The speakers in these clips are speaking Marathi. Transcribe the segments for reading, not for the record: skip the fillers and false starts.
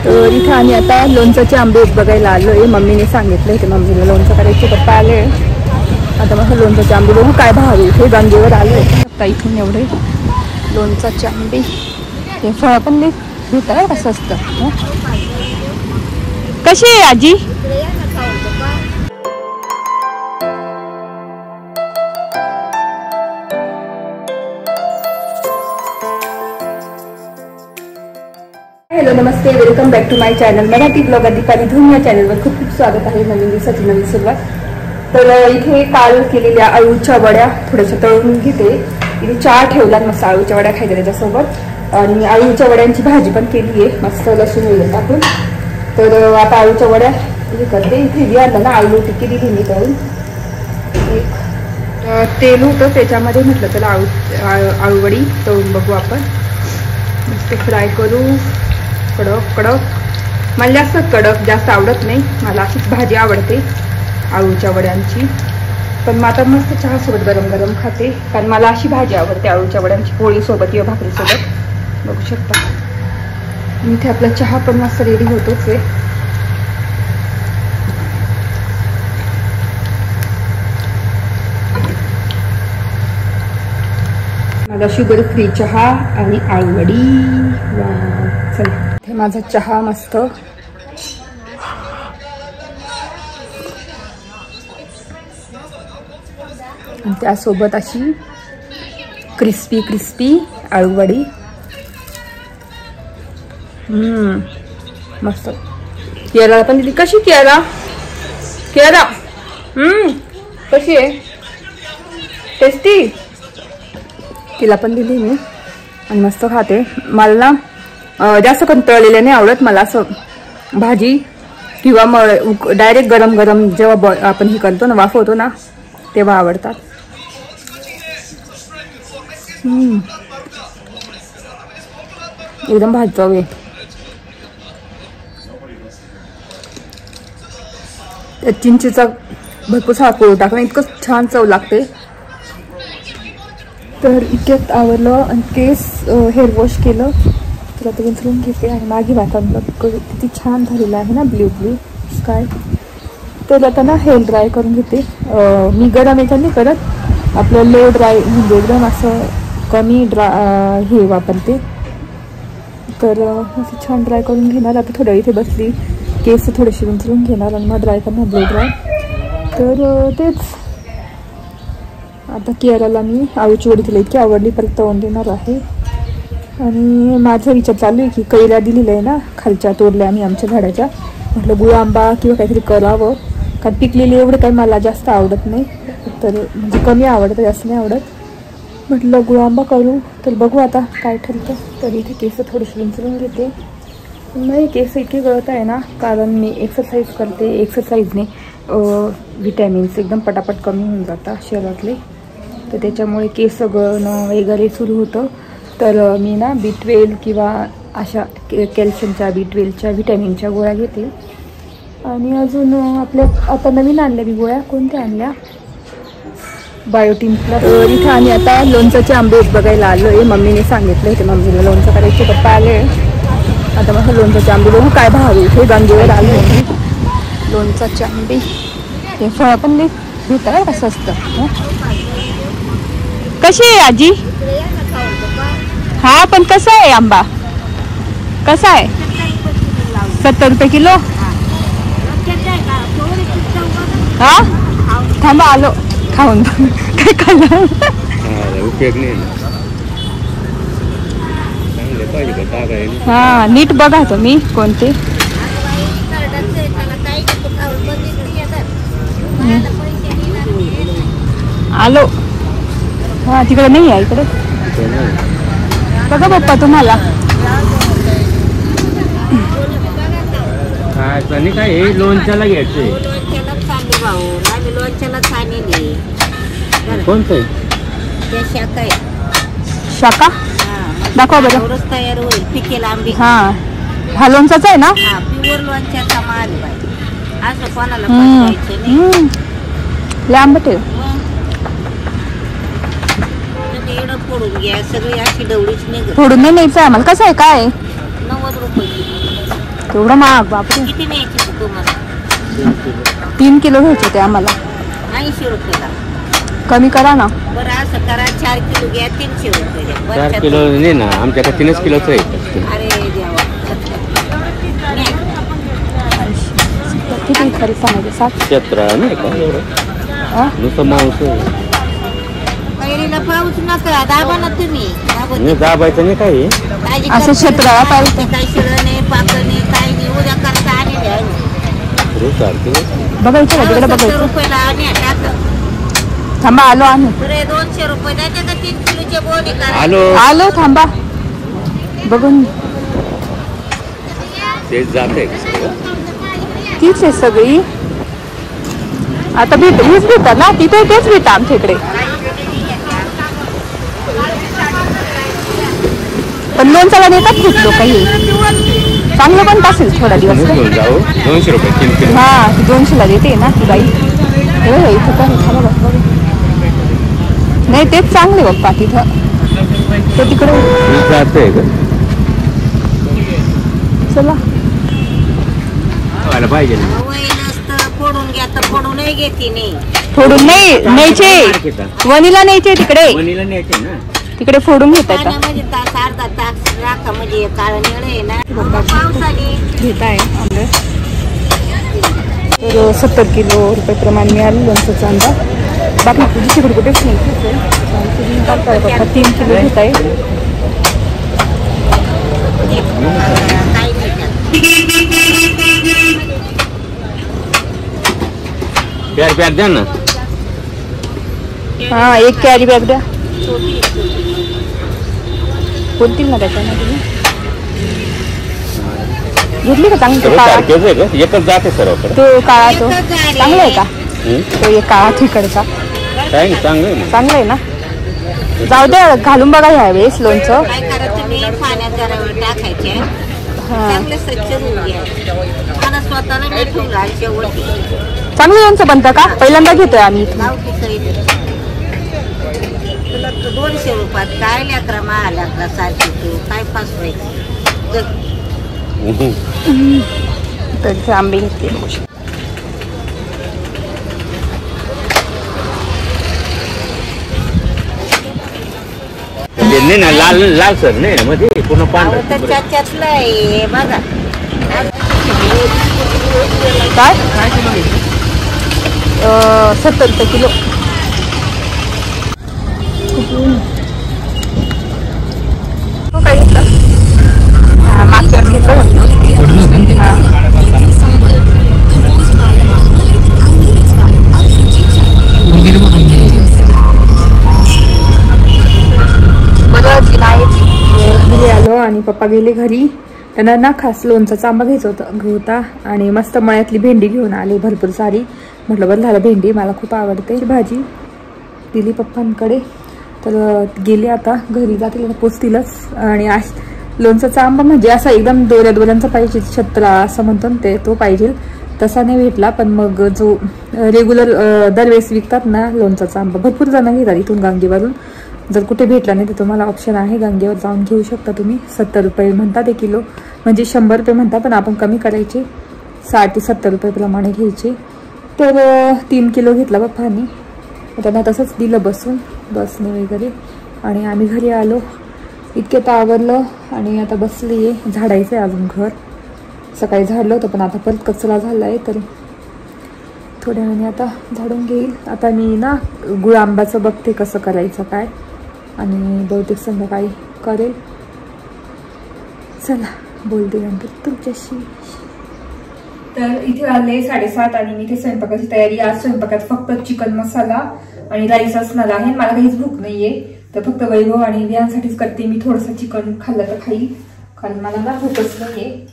तर इथे आम्ही आता लोणचाचे आंबे बघायला आलो आहे. मम्मीने सांगितलं होते, मम्मीला लोणचं करायचे. पप्पा आले. आता मग लोणचाचे आंबे बघू काय भाव आहे. इथे गंगेवर आलो आहे. आता इथून एवढे लोणचाचे आंबे. हे फळं पण भेटतं कसं असतं. कशी आहे आजी? हॅलो नमस्ते, welcome back to my channel Marathi blogger Deepali Dhoom. या चॅनलवर खूप खूप स्वागत आहे. नवीन दिवसाची नवीन सुरुवात. तर इथे काल केलेल्या अळूच्या वड्या थोड्याशा तळून घेते. इथे चहा ठेवला, मस्त अळूच्या वड्या खायच्या त्याच्यासोबत. आणि अळूच्या वड्यांची भाजी पण केली आहे मस्त लसूण वगैरे टाकून. तर आता अळूच्या वड्या हे करते. इथे विचारलं ना आळू टिक्की दिली मी तळून. एक तेल होतं त्याच्यामध्ये, म्हटलं त्याला आळूवडी तळून बघू आपण. मस्त फ्राय करू. कडक कडक, मला जास्त कडक जास्त आवडत नाही. मला अशीच भाजी आवडते आळूच्या वड्यांची. पण मग आता मस्त चहासोबत गरम गरम खाते, कारण मला अशी भाजी आवडते आळूच्या वड्यांची, पोळीसोबत किंवा भाकरीसोबत. बघू शकता इथे आपला चहा पण मस्त रेडी होतोच आहे. माझा शुगर फ्री चहा आणि आळूवडी. वा चला, हे माझा चहा मस्त. आणि त्यासोबत अशी क्रिस्पी क्रिस्पी आळूवडी. मस्त. केळाला पण दिली. कशी केळा कशी आहे? टेस्टी. तिला पण दिली मी आणि मस्त खाते. मला ना जास्त करून तळलेले नाही आवडत. मला असं भाजी किंवा मग डायरेक्ट गरम गरम जेव्हा आपण हे करतो ना, वाफवतो ना, तेव्हा आवडतात. एकदम भाजी चव आहे. त्यात चिंचेचा भरपूर साखर टाकून इतकं छान चव लागते. तर इतक्यात आवरलं आणि केस हेअर वॉश केलं. तर आता विंचरून घेते आणि मागे वातावरण किती छान झालेलं आहे ना, ब्ल्यू ब्ल्यू स्काय. तर आता ना हेअर ड्राय करून घेते. मी गरम याच्याने करत, आपलं लो ड्राय म्हणजे एकदम असं कमी हे वापरते. तर असं छान ड्राय करून घेणार. आता थोड्या इथे बसली, केस थोडेसे विंचरून घेणार आणि मग ड्राय करणार ब्लो ड्राय. तर तेच आता केरळला मी आळूची वडी तिला इतकी आवडली, परत तळून देणार आहे. आणि माझा विचार चालू आहे की कैऱ्या दिलेल्या आहे ना खालच्या, तोडल्या आम्ही आमच्या झाडाच्या. म्हटलं गुळ आंबा किंवा काहीतरी करावं, कारण पिकलेली एवढं काही मला जास्त आवडत नाही. तर म्हणजे कमी आवडतं, जास्त नाही आवडत. म्हटलं गुळ आंबा करू. तर बघू आता काय ठरतं. तर इथे केस थोडीशी विंचरून घेते. नाही केस इतके गळत आहे ना, कारण मी एक्सरसाइज करते. एक्सरसाइजने विटॅमिन्स एकदम पटापट कमी होऊन जातात शरीरातले. तर त्याच्यामुळे केस गळणं वगैरे सुरू होतं. तर मी ना B12 किंवा अशा कॅल्शियमच्या B12च्या विटॅमिनच्या गोळ्या घेते. आणि अजून आपल्या आता नवीन आणल्या मी गोळ्या. कोणत्या आणल्या? बायोटिनच्या. तर इथे आम्ही आता लोणचाचे आंबे बघायला आलो आहे. मम्मीने सांगितलं होते, मम्मीला लोणचं करायचे. पप्पा आले. आता मग लोणचाचे आंबे बघू काय भाव आहे. इथे गंगेवर आलो आहे. लोणचाचे आंबे. हे फळं पण भेटतं कसं असतं. कशी आहे आजी? हा पण कसा आहे आंबा? कसा आहे? 70 रुपये किलो. हा थांबा आलो खाऊन. काय खाल्लं? हा नीट बघा तुम्ही कोणते. आलो. हा तिकडे नाही आहे, इकडे बघा पप्पा तुम्हाला. काय लोणच्याला घ्यायचंय. कोणतं शाखा दाखवा बरं. तयार होईल पिकेला आंबे. हा हा लोणचाचा आहे ना. प्युअर लोणच्याचा माल आहे. असं कोणाला पाठवायचं नाही. लय आंबट आहे. फोडून घ्या सगळी अशी डवळीच नाही. फोडून नाही न्यायचं आम्हाला. कसं आहे काय? 90 रुपये. एवढं महाग बापरे. किती न्यायची तुम्हाला? 3 किलो घ्यायचे ते आम्हाला. 80 रुपयाला. कमी करा ना. बरं असं करा 4 किलो घ्या 300 रुपये द्या. 4 किलो नाही ना आमच्याकडे 3 किलोच आहे. अरे देवा किती खरी सांगायचे 17 नाही का एवढं नुसतं मांस कैरीला पाऊस नका दाबा ना तुम्ही. नाही दाबायचं नाही काही असं 17 पाहिजे. काही शिळं नाही पाकं नाही काही नाही उद्या करता आणि द्यायचं. बघायचं का तिकडे 70 बघायचं. रुपयाला आणि टाकलं. थांबा आलो आम्ही. बरे 200 रुपये द्यायचे का 3 किलोचे बोनी करा. आलो थांबा बघून. ते जाते तीच आहे सगळी. आता हीच भेटतात ना तिथे तेच भेटतं आमच्या इकडे. पण लोणचाला देतात खूप लोक. हे चांगलं पण असेल थोडा दिवस. 200 रुपये 3 किलो. हा ती 200ला देते ना ती बाई. इथं काय झालं बघ. नाही तेच चांगले बघ तिथं ते तिकडे जाते चला पाहिजे. फोडून घ्या तर फोडूनही घेते नाही. फोडून नाही न्यायचे वणीला न्यायचे तिकडे. वणीला न्यायचे ना तिकडे फोडून घेता येतात. पाण्यामध्ये तास अर्धा तास राखा म्हणजे काळं निळ आहे ना. पावसाने घेत आहे आंबे. तर 70 किलो रुपये प्रमाणे मिळालं लोणचं आंबा. बाकी दुसरीकडे कुठेच नाही. 3 किलो घेत आहे. प्यार द्या ना. हा 1 कॅरी बॅग द्या. बोलतील ना त्याच्यामध्ये. घेतली का चांगली? एकच जाते सर. तो काळा तो चांगला आहे का? तो एक काळा तिकडचा चांगलं आहे ना. जाऊ द्या घालून बघा ह्या वेळेस लोणचं. काय करा तुम्ही पाण्यात जरा वेळ टाकायचे. चांगले स्वच्छ धुवून घ्या. मला स्वतःला नाही ठेवला शेवटी. चांगलं लोणचं बनतं का? पहिल्यांदा घेतोय आम्ही. गावठी सईद तुला 200 रुपयात काय लेकरा महालेकरा सारखी तू काय फसवायची. तर आंबे घेतले. नाही ना लाल लाल सर नाही मध्ये पूर्ण पांढरं. त्याच्यातलं आहे बघा. काय 70 रुपये किलो. काय घेतलं? मागच्या घेतलं. घरी आलो आणि पप्पा गेले घरी. त्यांना ना खास लोणचा आंबा घ्यायचा होता आणि मस्त मळ्यातली भेंडी घेऊन आले भरपूर सारी. म्हटलं बरं झालं भेंडी मला खूप आवडते. भाजी दिली पप्पांकडे. तर गेले आता घरी जातील पोचतीलच. आणि आज लोणचा आंबा म्हणजे असा एकदम दोऱ्यांचा पाहिजे. 17 असं म्हणतो ना ते तो पाहिजे. तसा नाही भेटला पण मग जो रेग्युलर दरवेळेस विकतात ना लोणचा आंबा भरपूर जण घेतात इथून गांगीवरून. जर कुठे भेटला नाही तर तुम्हाला ऑप्शन आहे गांगेवर जाऊन घेऊ शकता तुम्ही. 70 रुपये म्हणतात 1 किलो म्हणजे 100 रुपये म्हणतात पण आपण कमी करायचे 60 ते 70 रुपये प्रमाणे घ्यायचे. तर 3 किलो घेतला पप्पांनी. त्यांना तसंच दिलं बसून बसने वगैरे. आणि आम्ही घरी आलो. इतक्यात आवरलं आणि आता बसली आहे. झाडायचं आहे अजून घर. सकाळी झाडलं होतं पण आता परत कचरा झाला आहे तर थोड्या वेळाने आता झाडून घेईल. आता मी ना गुळ आंब्याचं बघते कसं करायचं काय आणि बहुतेक संध्याकाळी करेल. चला बोलते नंतर तुमच्याशी. तर इथे आले 7:30 आणि मी इथे स्वयंपाकाची तयारी. आज स्वयंपाकात फक्त चिकन मसाला आणि राईस असणार आहे. मला काहीच भूक नाहीये तर फक्त वैभव आणि विहांसाठीच करते मी. थोडंसं चिकन खाल्लं तर खाईल कारण मला ना भूकच नाहीये.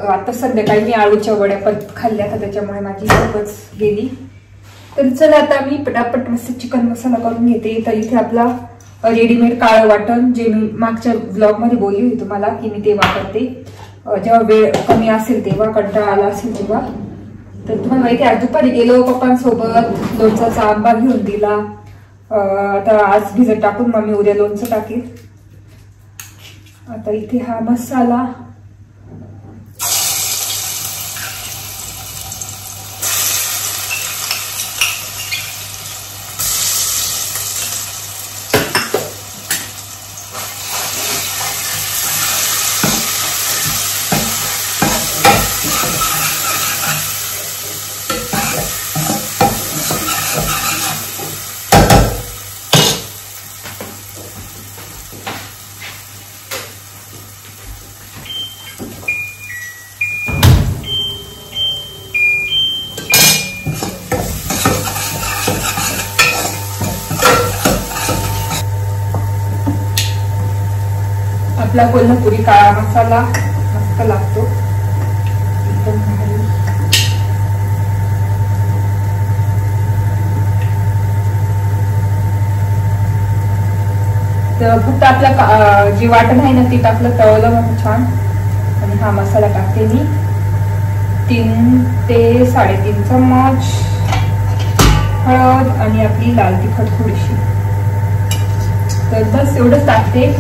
आता संध्याकाळी मी आळूच्या वड्या पण खाल्ल्या तर त्याच्यामुळे माझी भूकच गेली. तर चला आता मी पटापट मस्त चिकन मसाला करून घेते. तर इथे आपला रेडीमेड काळं वाटण जे मी मागच्या ब्लॉग मध्ये बोलली होती तुम्हाला की मी ते वापरते जेव्हा वेळ कमी असेल तेव्हा, कंटाळा आला असेल तेव्हा. तर तुम्हाला माहिती आहे आज दुपारी गेलो पप्पांसोबत लोणचाचा आंबा घेऊन दिला. आता आज भिजत टाकून मग मी उद्या लोणचं टाकेल. आता इथे हा मसाला आपला कोल्हापुरी काळा मसाला मस्त लागतो एकदम भारी. तर फक्त आपलं जे वाटण आहे ना ते टाकलं तळलं मग छान. आणि हा मसाला टाकते मी 3 ते 3.5 चम्मच. हळद आणि आपली लाल तिखट थोडीशी. तर बस एवढंच टाकते.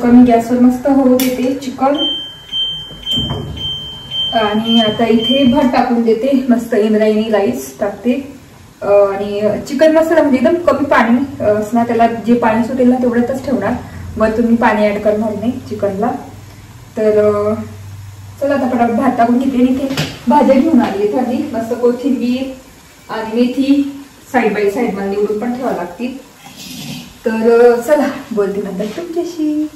कमी गॅसवर मस्त होऊ देते चिकन. आणि आता इथे भात टाकून देते. मस्त इंद्रायणी राईस टाकते. आणि चिकन मसाला म्हणजे एकदम कमी पाणी असणार. त्याला जे पाणी सुटेल ना तेवढ्यातच ठेवणार. मग तुम्ही पाणी ऍड करणार नाही चिकनला. तर चला आता पटापट भात टाकून घेते. आणि इथे भाज्या घेऊन आली एखादी मस्त कोथिंबीर आणि मेथी साईड बाय साईड मला निवडून पण ठेवावं लागतील. तर चला बोलते नंतर तुमच्याशी.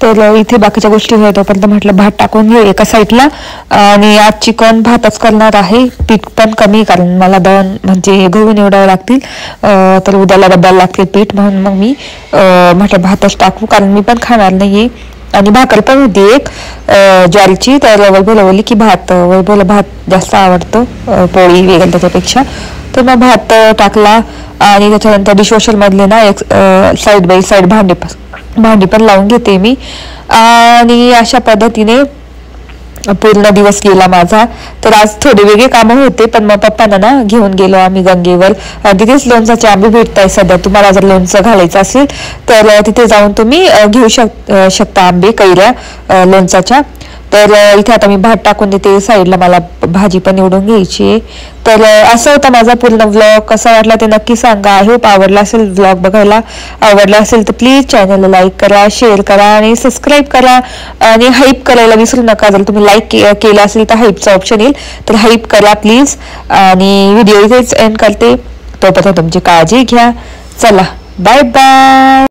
तर इथे बाकीच्या गोष्टी होत्या तोपर्यंत म्हटलं भात टाकून घेऊ एका साईडला. आणि आज चिकन भातच करणार आहे. पीठ पण कमी कारण मला दळण म्हणजे गहू निवडावे लागतील. तर उद्याला डब्याला लागतील पीठ म्हणून मग मी म्हटलं भातच टाकू कारण मी पण खाणार नाहीये. आणि भाकर पण होती एक ज्वारीची. तर वैभवला बोलली की वैभवला भात जास्त आवडतं पोळी वगैरे त्याच्यापेक्षा. तर मग भात टाकला. आणि त्याच्यानंतर डिशवॉशर मधले ना एक साईड बाय साईड भांडी पण लावून घेते मी. आणि अशा पद्धतीने पूर्ण दिवस गेला माझा. तर आज थोडे वेगळे कामं होते पण मग पप्पांना ना घेऊन गेलो आम्ही गंगेवर. तिथेच लोणचाचे आंबे भेटताय सध्या. तुम्हाला जर लोणचं घालायचं असेल तर तिथे जाऊन तुम्ही घेऊ शकता आंबे कैऱ्या लोणचाच्या. तर इथे आता मी भात टाकून देते साईडला. मला भाजी पण निवडून घ्यायची आहे. तर असं होता माझा पूर्ण व्लॉग. कसा वाटला ते नक्की सांगा. आय होप आवडला असेल व्लॉग बघायला. आवडला असेल तर प्लीज चॅनलला लाईक करा, शेअर करा आणि सबस्क्राईब करा. आणि हाईप करायला विसरू नका. जर तुम्ही लाईक केलं असेल तर हाईपचा ऑप्शन येईल तर हाईप करा प्लीज. आणि व्हिडिओ इथेच एंड करते. तोपर्यंत तुमची काळजी घ्या. चला बाय बाय.